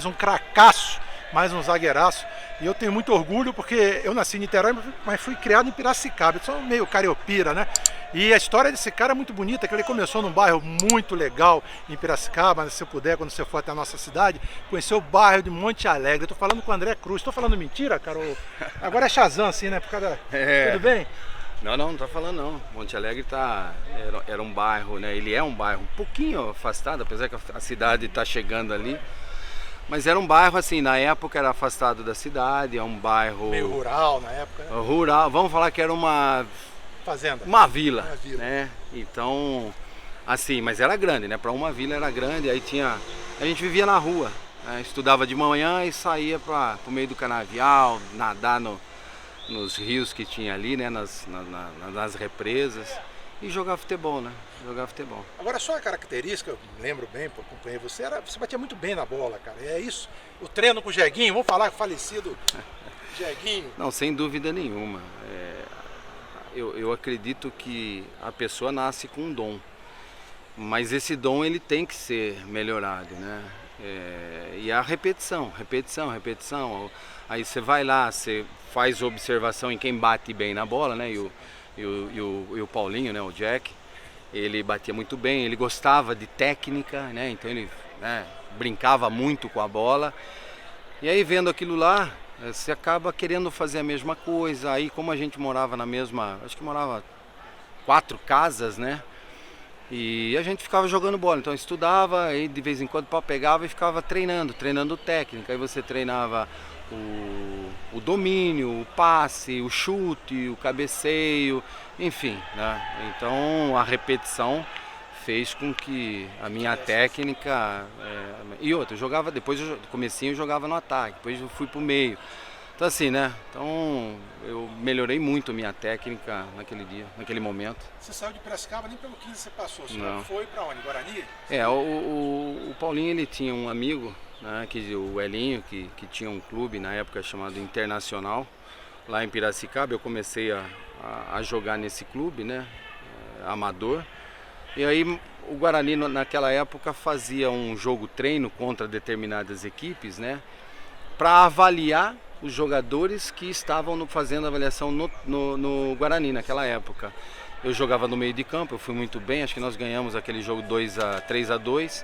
mais um cracaço, mais um zagueiraço. E eu tenho muito orgulho porque eu nasci em Niterói, mas fui criado em Piracicaba. Eu sou meio cariopira, né? E a história desse cara é muito bonita, que ele começou num bairro muito legal em Piracicaba. Se você puder, quando você for até a nossa cidade, conhecer o bairro de Monte Alegre. Eu tô falando com o André Cruz. Tô falando mentira, cara? Agora é Shazam, assim, né? Por causa... Tudo bem? Não tá falando não. Monte Alegre era um bairro, né? Ele é um bairro um pouquinho afastado, apesar que a cidade está chegando ali. Mas era um bairro assim, na época era afastado da cidade, é um bairro... Meio rural na época, né? Rural, vamos falar que era uma... Fazenda. Uma vila, né? Então, assim, mas era grande, né? Para uma vila era grande, aí tinha... A gente vivia na rua, né? Estudava de manhã e saía para o meio do canavial, nadar nos rios que tinha ali, né? Nas represas e jogar futebol, né? Jogar futebol. Agora, só a característica, eu me lembro bem, porque acompanhei você, você batia muito bem na bola, cara. É isso, o treino com o Jeguinho, vamos falar com o falecido Jeguinho. Não, sem dúvida nenhuma. Eu acredito que a pessoa nasce com um dom, mas esse dom ele tem que ser melhorado, né? E a repetição. Aí você vai lá, você faz observação em quem bate bem na bola, né? E o Paulinho, né? O Jack, ele batia muito bem, ele gostava de técnica, né? Então ele, né, brincava muito com a bola. E aí vendo aquilo lá, você acaba querendo fazer a mesma coisa. Aí como a gente morava na mesma, acho que morava 4 casas, né? E a gente ficava jogando bola, então eu estudava, aí de vez em quando pegava e ficava treinando técnica. Aí você treinava o domínio, o passe, o chute, o cabeceio, enfim, né? Então a repetição fez com que a minha técnica... E outra, eu jogava, depois do comecinho eu jogava no ataque, depois eu fui pro meio. Então assim, né? Então eu melhorei muito a minha técnica naquele dia, naquele momento. Você saiu de Piracicaba, nem pelo 15 você passou, você não foi pra onde? Guarani? O Paulinho, ele tinha um amigo, né, o Elinho, que tinha um clube na época chamado Internacional, lá em Piracicaba. Eu comecei a jogar nesse clube, né, amador. E aí o Guarani naquela época fazia um jogo treino contra determinadas equipes, né, para avaliar os jogadores que estavam fazendo avaliação no Guarani naquela época. Eu jogava no meio de campo, eu fui muito bem, acho que nós ganhamos aquele jogo 3-2.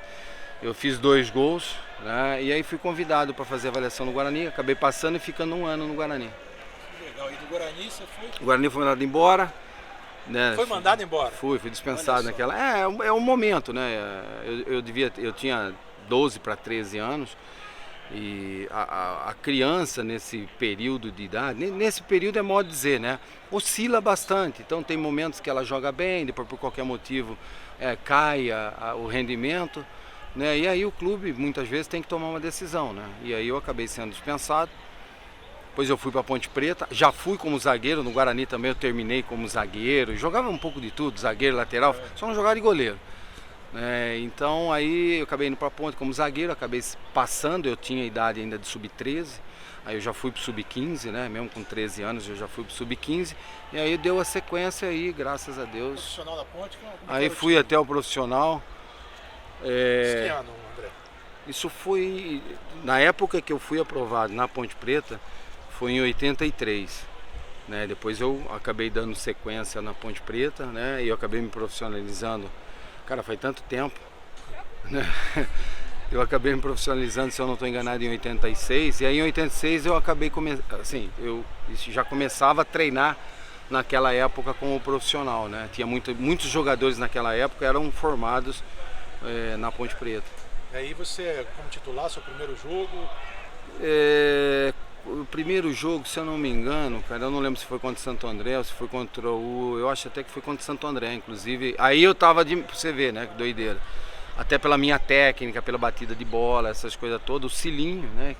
Eu fiz 2 gols, né, e aí fui convidado para fazer avaliação no Guarani, acabei passando e ficando 1 ano no Guarani. Legal, e do Guarani você foi? O Guarani foi mandado embora. Né? Foi mandado embora? Fui dispensado naquela... É um momento, né? Eu tinha 12 para 13 anos. E a criança nesse período de idade, nesse período é modo de dizer, né? Oscila bastante, então tem momentos que ela joga bem, depois por qualquer motivo cai o rendimento, né? E aí o clube muitas vezes tem que tomar uma decisão, né? E aí eu acabei sendo dispensado, depois eu fui para Ponte Preta, já fui como zagueiro, no Guarani também eu terminei como zagueiro, jogava um pouco de tudo, zagueiro, lateral, só não jogava de goleiro. Então aí eu acabei indo para a Ponte como zagueiro, acabei passando, eu tinha idade ainda de sub-13, aí eu já fui para o sub-15, né? Mesmo com 13 anos eu já fui para o sub-15, e aí deu a sequência aí, graças a Deus. Profissional da Ponte? Aí fui até o profissional. Que ano, André? Isso foi, na época que eu fui aprovado na Ponte Preta, foi em 83. Né? Depois eu acabei dando sequência na Ponte Preta, né? E eu acabei me profissionalizando. Cara, foi tanto tempo, né? Eu acabei me profissionalizando, se eu não estou enganado, em 86. E aí em 86 eu acabei, assim, eu já começava a treinar naquela época como profissional, né? Tinha muitos jogadores naquela época eram formados na Ponte Preta. E aí você, como titular, seu primeiro jogo? O primeiro jogo, se eu não me engano, cara, eu não lembro se foi contra o Santo André ou se foi contra eu acho até que foi contra o Santo André, inclusive. Aí eu tava pra você ver, né, que doideira. Até pela minha técnica, pela batida de bola, essas coisas todas. O Cilinho, né,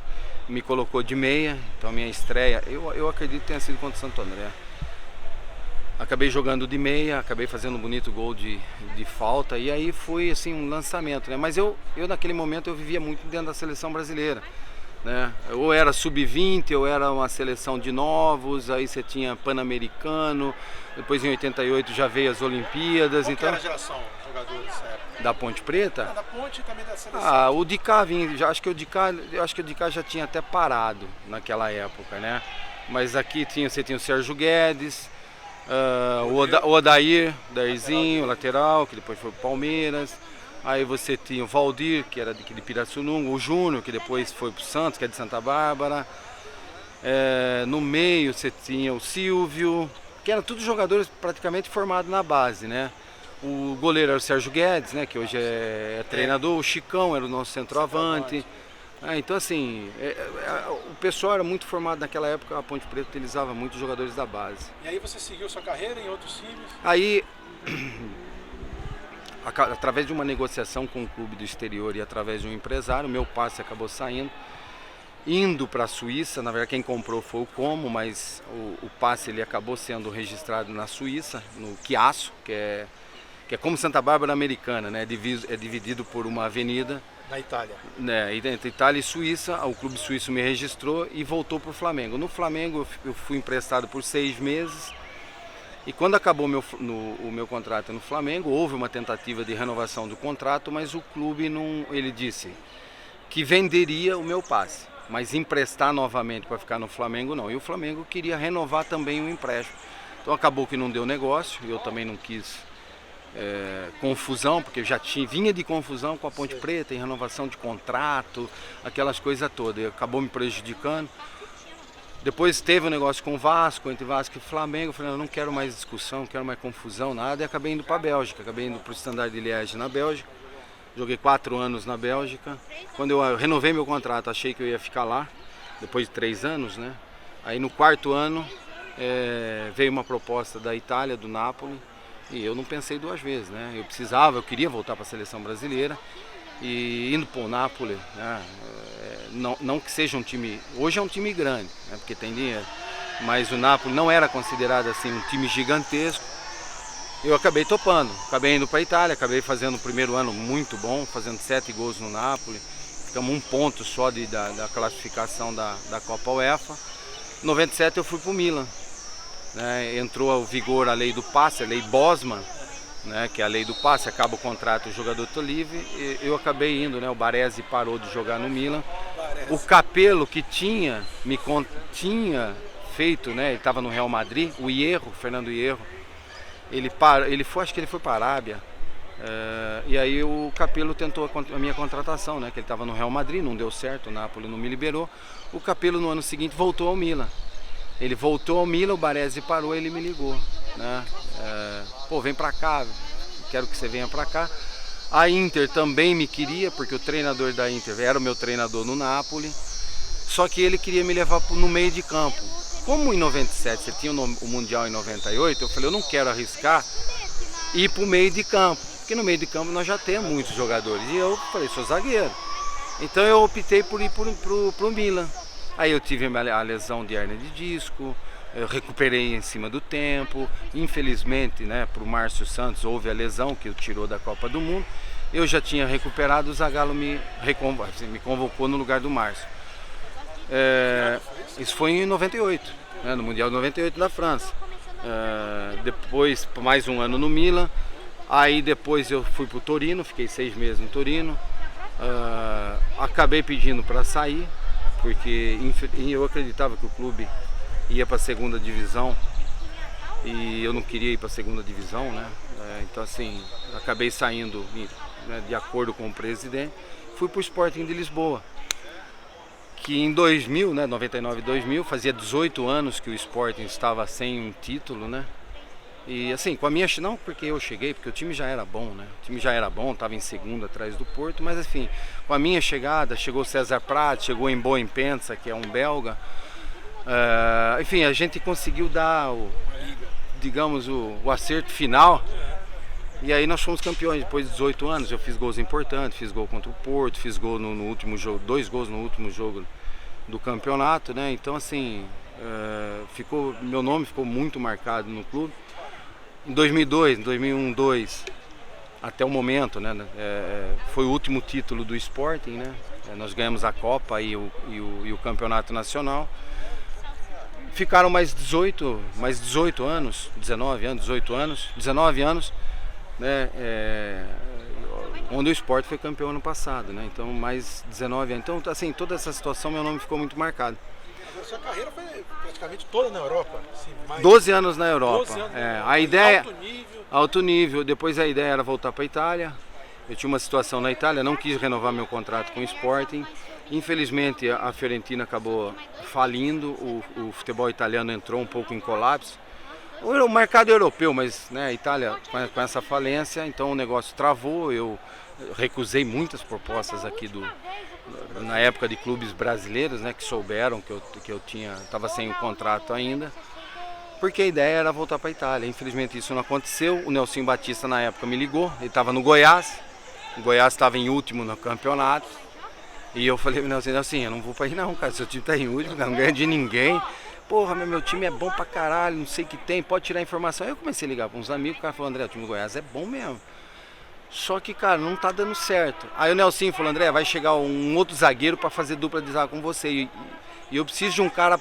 me colocou de meia, então a minha estreia, eu acredito que tenha sido contra o Santo André. Acabei jogando de meia, acabei fazendo um bonito gol de falta, e aí foi assim um lançamento, né? Mas eu naquele momento eu vivia muito dentro da seleção brasileira. né? Ou era sub-20, ou era uma seleção de novos, aí você tinha Pan-Americano, depois em 88 já veio as Olimpíadas. Qual então era a geração de jogadores dessa época? Da Ponte Preta? Da Ponte e também da seleção. O Dicá vinha, acho que o Dicá já tinha até parado naquela época, né? Mas aqui você tinha o Sérgio Guedes, o Odair, Dairzinho, o lateral, que depois foi pro Palmeiras. Aí você tinha o Valdir, que era de Pirassununga, o Júnior, que depois foi pro Santos, que é de Santa Bárbara. No meio você tinha o Silvio, que eram todos jogadores praticamente formados na base, né? O goleiro era o Sérgio Guedes, né, que hoje é treinador. O Chicão era o nosso centroavante. Então assim, o pessoal era muito formado naquela época. A Ponte Preta utilizava muitos jogadores da base. E aí você seguiu sua carreira em outros times? Aí, através de uma negociação com o clube do exterior e através de um empresário, meu passe acabou saindo, indo para a Suíça. Na verdade quem comprou foi o Como, mas o passe ele acabou sendo registrado na Suíça, no Chiasso, que é como Santa Bárbara americana, né? É dividido por uma avenida. Na Itália. Né? Entre Itália e Suíça, o clube suíço me registrou e voltou para o Flamengo. No Flamengo eu fui emprestado por 6 meses. E quando acabou o meu contrato no Flamengo, houve uma tentativa de renovação do contrato, mas o clube ele disse que venderia o meu passe, mas emprestar novamente para ficar no Flamengo não. E o Flamengo queria renovar também o empréstimo. Então acabou que não deu negócio, e eu também não quis confusão, porque eu já vinha de confusão com a Ponte Preta, em renovação de contrato, aquelas coisas todas, e acabou me prejudicando. Depois teve um negócio com o Vasco, entre Vasco e Flamengo. Eu falei, não quero mais discussão, não quero mais confusão, nada. E acabei indo para a Bélgica, acabei indo para o Standard de Liège na Bélgica. Joguei 4 anos na Bélgica. Quando eu renovei meu contrato, achei que eu ia ficar lá, depois de 3 anos, né? Aí no 4º ano veio uma proposta da Itália, do Napoli, e eu não pensei 2 vezes, né? Eu queria voltar para a seleção brasileira. E indo para o Napoli, né? Não que seja um time, hoje é um time grande, né? Porque tem dinheiro, mas o Napoli não era considerado assim um time gigantesco. Eu acabei topando, acabei indo para a Itália, acabei fazendo o primeiro ano muito bom, fazendo 7 gols no Napoli, ficamos 1 ponto só da classificação da Copa UEFA. Em 97 eu fui para o Milan, né? Entrou ao vigor a lei do passe, a lei Bosman, né, que é a lei do passe, acaba o contrato, o jogador está livre. Eu acabei indo, né, o Baresi parou de jogar no Milan. O Capello, que tinha feito, né, ele estava no Real Madrid, o Fernando Hierro, acho que ele foi para a Arábia, e aí o Capello tentou a minha contratação, né, que ele estava no Real Madrid, não deu certo, o Napoli não me liberou. O Capello no ano seguinte voltou ao Milan. Ele voltou ao Milan, o Baresi parou, ele me ligou, né? Vem pra cá, quero que você venha pra cá. A Inter também me queria, porque o treinador da Inter era o meu treinador no Napoli, só que ele queria me levar no meio de campo. Como em 97 você tinha o Mundial em 98, eu falei, eu não quero arriscar ir pro meio de campo, porque no meio de campo nós já temos muitos jogadores, e eu falei, sou zagueiro. Então eu optei por ir pro Milan. Aí eu tive a lesão de hérnia de disco, eu recuperei em cima do tempo. Infelizmente, né, para o Márcio Santos houve a lesão que o tirou da Copa do Mundo. Eu já tinha recuperado, o Zagallo me convocou no lugar do Márcio. Isso foi em 98, né, no Mundial de 98 da França. Depois, mais 1 ano no Milan. Aí depois eu fui para o Torino, fiquei 6 meses no Torino. Acabei pedindo para sair, porque eu acreditava que o clube ia para a 2ª divisão e eu não queria ir para a 2ª divisão, né? Então assim, acabei saindo, né, de acordo com o presidente, fui para o Sporting de Lisboa, que em 2000, né, 99 e 2000, fazia 18 anos que o Sporting estava sem um título, né? E assim, com a minha, não porque eu cheguei, porque o time já era bom, né? O time já era bom, estava em 2º atrás do Porto, mas enfim, com a minha chegada, chegou o César Prat, chegou em Boa Impensa, que é um belga. Enfim, a gente conseguiu dar digamos, o acerto final. E aí nós fomos campeões depois de 18 anos. Eu fiz gols importantes, fiz gol contra o Porto, fiz gol no último jogo, 2 gols no último jogo do campeonato, né? Então assim, meu nome ficou muito marcado no clube. Em 2002, em 2001, 2002, até o momento, né, foi o último título do Sporting, né? Nós ganhamos a Copa e o Campeonato Nacional. Ficaram mais 18 anos, 19 anos, né, onde o Sport foi campeão ano passado, né? Então mais 19 anos. Então, assim, toda essa situação, meu nome ficou muito marcado. A sua carreira foi praticamente toda na Europa? Assim, 12 anos na Europa. 12 anos A ideia, alto nível. alto nível. Depois a ideia era voltar para a Itália. Eu tinha uma situação na Itália, não quis renovar meu contrato com o Sporting. Infelizmente a Fiorentina acabou falindo, o futebol italiano entrou um pouco em colapso. O mercado europeu, mas, né, a Itália com essa falência, então o negócio travou. Eu recusei muitas propostas aqui na época de clubes brasileiros, né, que souberam que eu estava sem o contrato ainda, porque a ideia era voltar para a Itália. Infelizmente isso não aconteceu. O Nelson Batista na época me ligou, ele estava no Goiás, o Goiás estava em último no campeonato. E eu falei, Nelson, eu não vou pra ir não, cara, seu time tá em último, não ganha de ninguém. Porra, meu time é bom pra caralho, não sei o que tem, pode tirar informação. Aí eu comecei a ligar pra uns amigos, o cara falou, André, o time do Goiás é bom mesmo. Só que, cara, não tá dando certo. Aí o Nelson falou, André, vai chegar um outro zagueiro pra fazer dupla de zaga com você. E eu preciso de um cara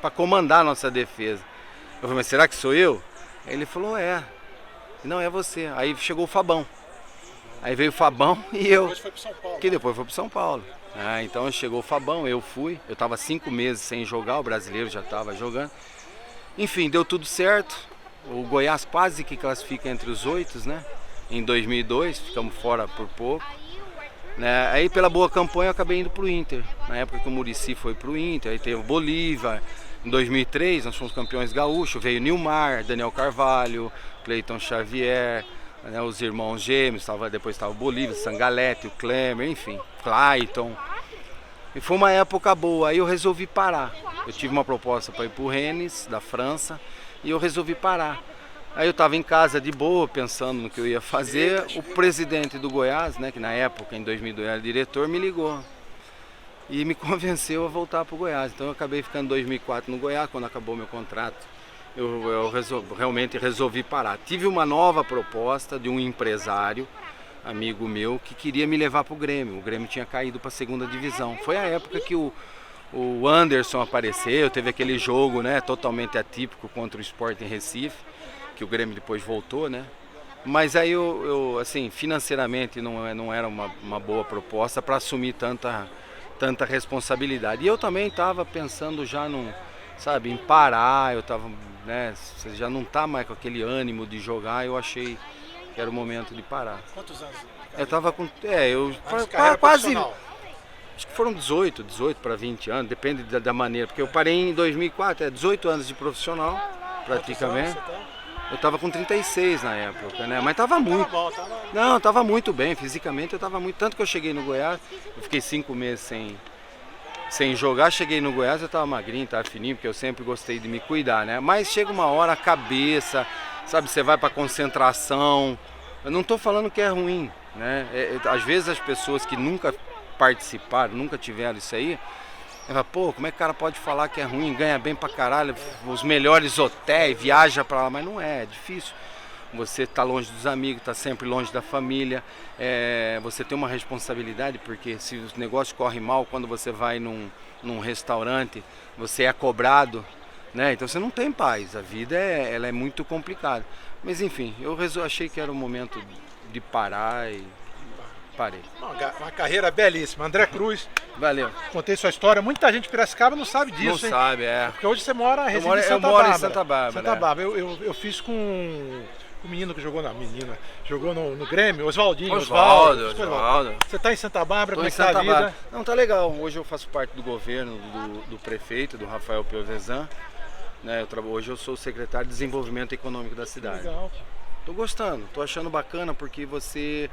pra comandar a nossa defesa. Eu falei, mas será que sou eu? Aí ele falou, não, é você. Aí chegou o Fabão. Aí veio o Fabão e eu, Depois foi pro São Paulo. que depois foi pro São Paulo. Então chegou o Fabão, eu fui, eu estava 5 meses sem jogar, o brasileiro já estava jogando. Enfim, deu tudo certo. O Goiás quase que classifica entre os 8, né? Em 2002, ficamos fora por pouco. Né? Aí pela boa campanha eu acabei indo pro Inter. Na época que o Muricy foi pro Inter, aí teve o Bolívar. Em 2003 nós fomos campeões gaúchos, veio Nilmar, Daniel Carvalho, Cleiton Xavier, né, os irmãos gêmeos, depois estava o Bolívar, Sangalete, o Klemer, enfim, Clayton. E foi uma época boa, aí eu resolvi parar. Eu tive uma proposta para ir para o Rennes, da França, e eu resolvi parar. Aí eu estava em casa de boa, pensando no que eu ia fazer. O presidente do Goiás, né, que na época, em 2002, era diretor, me ligou. E me convenceu a voltar para o Goiás. Então eu acabei ficando em 2004 no Goiás, quando acabou meu contrato. Eu realmente resolvi parar. Tive uma nova proposta de um empresário, amigo meu, que queria me levar para o Grêmio. O Grêmio tinha caído para a segunda divisão. Foi a época que o Anderson apareceu, teve aquele jogo, né, totalmente atípico contra o Sport em Recife, que o Grêmio depois voltou, né? Mas aí eu assim, financeiramente não era uma boa proposta para assumir tanta responsabilidade. E eu também estava pensando já em parar, eu estava, né, você já não tá mais com aquele ânimo de jogar, eu achei que era o momento de parar. Quantos anos? Eu tava com, quase, acho que foram 18 para 20 anos, depende da maneira, porque eu parei em 2004, 18 anos de profissional, praticamente. Eu tava com 36 na época, né, mas tava muito, não, tava muito bem, fisicamente eu tava muito, tanto que eu cheguei no Goiás, eu fiquei 5 meses sem jogar, cheguei no Goiás, eu tava magrinho, tava fininho, porque eu sempre gostei de me cuidar, né? Mas chega uma hora, a cabeça, sabe, você vai pra concentração. Eu não tô falando que é ruim, né? Às vezes as pessoas que nunca participaram, nunca tiveram isso aí, fala, pô, como é que o cara pode falar que é ruim, ganha bem pra caralho, os melhores hotéis, viaja pra lá, mas não é difícil. Você está longe dos amigos, está sempre longe da família, você tem uma responsabilidade, porque se o negócio corre mal, quando você vai num restaurante, você é cobrado, né? Então você não tem paz, a vida ela é muito complicada. Mas enfim, eu achei que era o momento de parar e parei. Uma carreira belíssima. André Cruz. Valeu. Contei sua história. Muita gente de Piracicaba não sabe disso, não sabe, Porque hoje você mora em Santa eu Bárbara. moro em Santa Bárbara. Santa Bárbara. Eu fiz com o menino que jogou jogou no Grêmio, Oswaldinho. Oswaldo. Você está em Santa Bárbara, como é que tá a vida? Bárbara. Não, tá legal. Hoje eu faço parte do governo do prefeito, do Rafael Piovesan. Né, hoje eu sou o secretário de Desenvolvimento Econômico da cidade. Legal. Tô gostando, tô achando bacana, porque você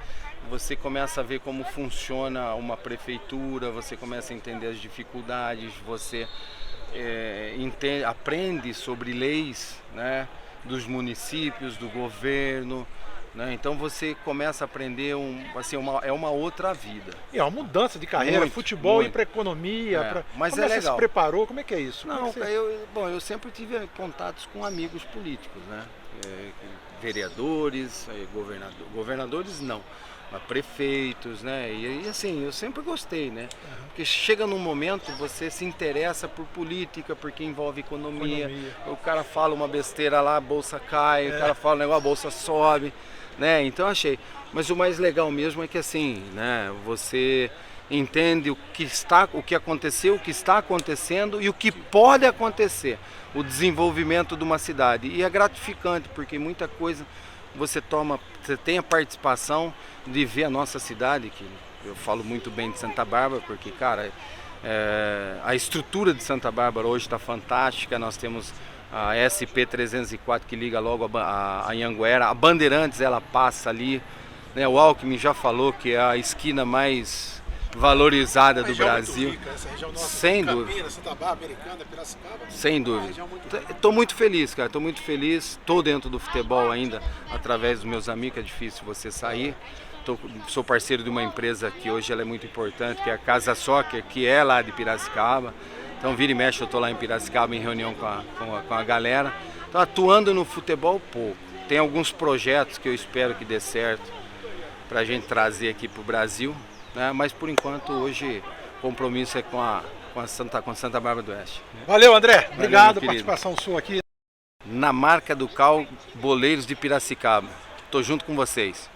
começa a ver como funciona uma prefeitura, você começa a entender as dificuldades, você aprende sobre leis, né, dos municípios, do governo, né? Então você começa a aprender uma outra vida. E é uma mudança de carreira, muito, futebol muito. e para economia. Mas como é legal. Você se preparou? Como é que é isso? Não, eu sempre tive contatos com amigos políticos, né? vereadores, governadores não, mas prefeitos, né? E assim, eu sempre gostei, né? Porque chega num momento, você se interessa por política, porque envolve economia. O cara fala uma besteira lá, a bolsa cai, o cara fala um negócio, a bolsa sobe, né? Então achei. Mas o mais legal mesmo é que assim, né? Você entende o que aconteceu, o que está acontecendo e o que pode acontecer, o desenvolvimento de uma cidade. E é gratificante, porque muita coisa você tem a participação de ver a nossa cidade, que eu falo muito bem de Santa Bárbara, porque, cara, a estrutura de Santa Bárbara hoje está fantástica. Nós temos a SP-304 que liga logo a Anhanguera, a Bandeirantes ela passa ali, né? O Alckmin já falou que é a esquina mais valorizada do Brasil. Muito rica, essa região nossa, sem dúvida. Campinas, Santa Bárbara, Americana, Piracicaba. Sem dúvida. Estou muito feliz, cara. Estou muito feliz. Estou dentro do futebol ainda, através dos meus amigos. É difícil você sair. Sou parceiro de uma empresa que hoje ela é muito importante, que é a Casa Soccer, que é lá de Piracicaba. Então, vira e mexe, eu estou lá em Piracicaba em reunião com a galera. Então, atuando no futebol, pouco. Tem alguns projetos que eu espero que dê certo para a gente trazer aqui para o Brasil. Né? Mas por enquanto hoje o compromisso é com Santa Bárbara do Oeste. Valeu, André. Obrigado pela querido. participação sua aqui. Na marca do Cal Boleiros de Piracicaba. Tô junto com vocês.